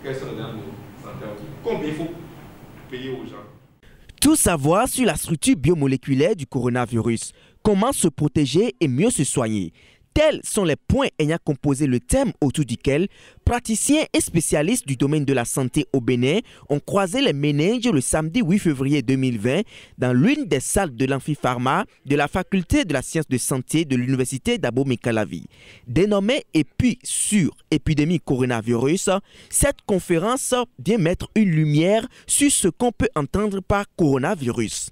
quels sont les dégâts de santé, combien il faut payer aux gens. Tout savoir sur la structure biomoléculaire du coronavirus, comment se protéger et mieux se soigner. Tels sont les points ayant composé le thème autour duquel praticiens et spécialistes du domaine de la santé au Bénin ont croisé les méninges le samedi 8 février 2020 dans l'une des salles de l'amphipharma de la faculté de la science de santé de l'université d'Abomey-Calavi. Dénommée EPI sur épidémie coronavirus, cette conférence vient mettre une lumière sur ce qu'on peut entendre par coronavirus.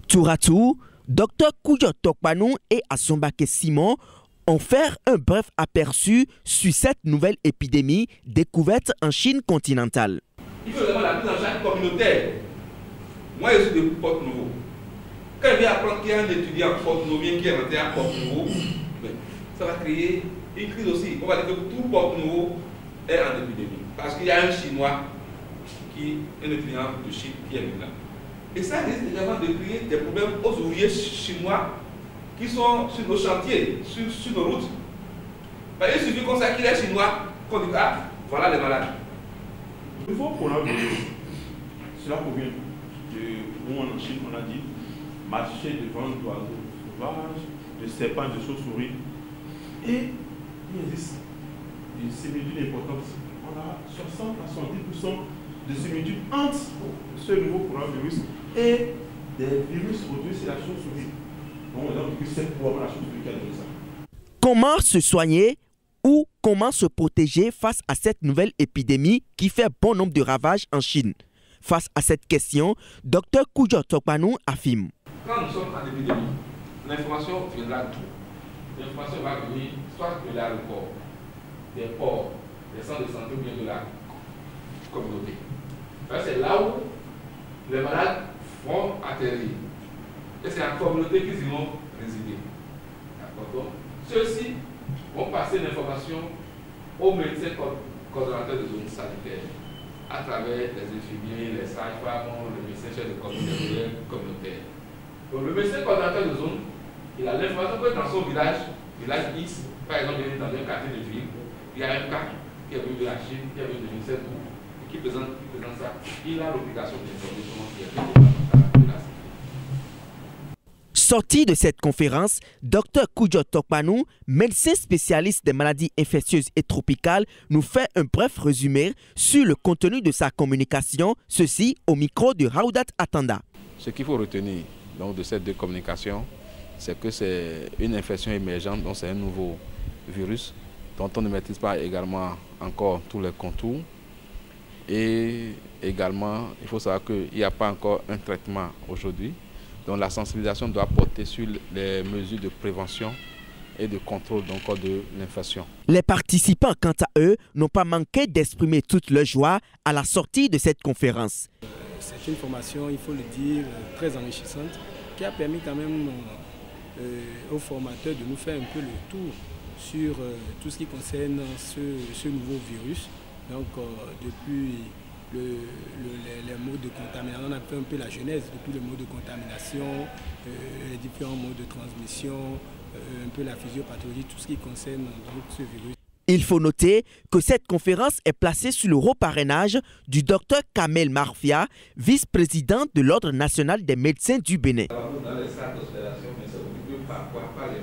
Tour à tour, Dr Koujo Tokpanou et Assombake Simon ont fait un bref aperçu sur cette nouvelle épidémie découverte en Chine continentale. Il faut vraiment la prise en charge communautaire. Moi, je suis de Porte-Nouveau. Quand je viens apprendre qu'il y a un étudiant Porte-Nouveau qui est rentré à Porte-Nouveau, ça va créer une crise aussi. On va dire que tout Porte-Nouveau est en épidémie. Parce qu'il y a un Chinois, un étudiant de Chine qui est venu là. Et ça risque également de créer des problèmes aux ouvriers chinois qui sont sur nos chantiers, sur nos routes. Il suffit qu'on sache qu'il est chinois, qu'on dit ah, voilà les malades. Il faut qu'on a vu, cela provient de où en Chine, on a dit marcher devant d'oiseaux sauvages, de serpents, de chauves-souris. Et il existe une similitude importante. On a 60 à 70% de similitude entre ce nouveau coronavirus et des virus produits sur la chauve-souris. Donc, on a dit que c'est probablement la chauve-souris qui a donné ça. Comment se soigner ou comment se protéger face à cette nouvelle épidémie qui fait bon nombre de ravages en Chine? Face à cette question, Dr Koujo Tokpanou affirme. Quand nous sommes en épidémie, l'information viendra d'où? L'information va venir soit de l'aéroport, des ports, des centres de santé ou bien de la communauté. C'est là où les malades vont atterrir. Et c'est la communauté qu'ils y vont résider. Donc, ceux-ci vont passer l'information aux médecins coordonnateurs de zones sanitaires à travers les infirmiers, les sages-femmes, les médecins chefs de communauté communautaire. Donc, le médecin coordonnateur de zone, il a l'information que dans son village X, par exemple, dans un quartier de ville, il y a un cas qui est venu de la Chine, qui est venu de l'UNICEF, qui présente ça, il a l'obligation d'informer comment il est fait de la santé. Sorti de cette conférence, Dr Koujo Tokpanou, médecin spécialiste des maladies infectieuses et tropicales, nous fait un bref résumé sur le contenu de sa communication, ceci au micro de Raoudat Atanda. Ce qu'il faut retenir donc, de cette communication, c'est que c'est une infection émergente, donc c'est un nouveau virus dont on ne maîtrise pas également encore tous les contours. Et également, il faut savoir qu'il n'y a pas encore un traitement aujourd'hui. Donc la sensibilisation doit porter sur les mesures de prévention et de contrôle donc, de l'infection. Les participants, quant à eux, n'ont pas manqué d'exprimer toute leur joie à la sortie de cette conférence. C'est une formation, il faut le dire, très enrichissante, qui a permis quand même aux formateurs de nous faire un peu le tour sur tout ce qui concerne ce nouveau virus. Donc depuis les modes de contamination, on a fait un peu la genèse depuis les modes de contamination, les différents modes de transmission, un peu la physiopathologie, tout ce qui concerne donc, ce virus. Il faut noter que cette conférence est placée sous le haut parrainage du Dr Kamel Marfia, vice-président de l'Ordre national des médecins du Bénin. Dans les salles d'hospitalisation, mais c'est occupé par les